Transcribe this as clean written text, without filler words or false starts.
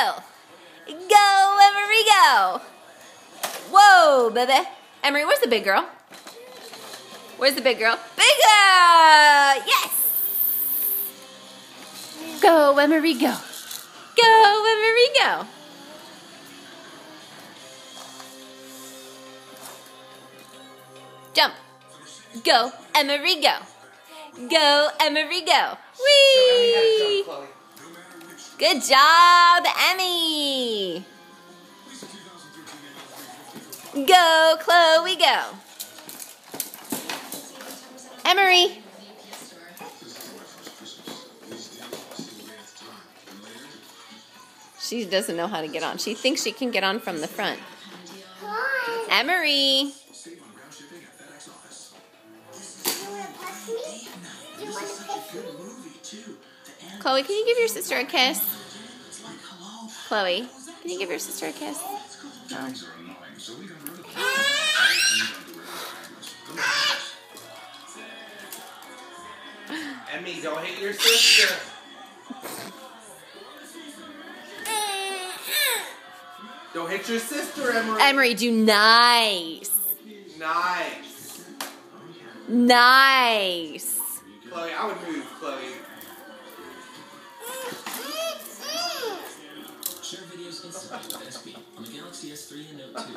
go. Go, Emery, go. Whoa, baby. Emery, where's the big girl? Where's the big girl? Bigger! Yes! Go, Emery, go. Go, Emery, go. Jump. Go, Emery, go. Go, Emery, go. Whee! Good job, Emmy. Go, Chloe, go. Emery. She doesn't know how to get on. She thinks she can get on from the front. Emery. Chloe, can you give your sister a kiss? Chloe, can you give your sister a kiss? No. Emmy, don't hit your sister. Don't hit your sister, Emery. Emery, do nice. Nice. Nice. Chloe, I would move, Chloe. Share videos instantly with SB on the Galaxy S3 and Note 2.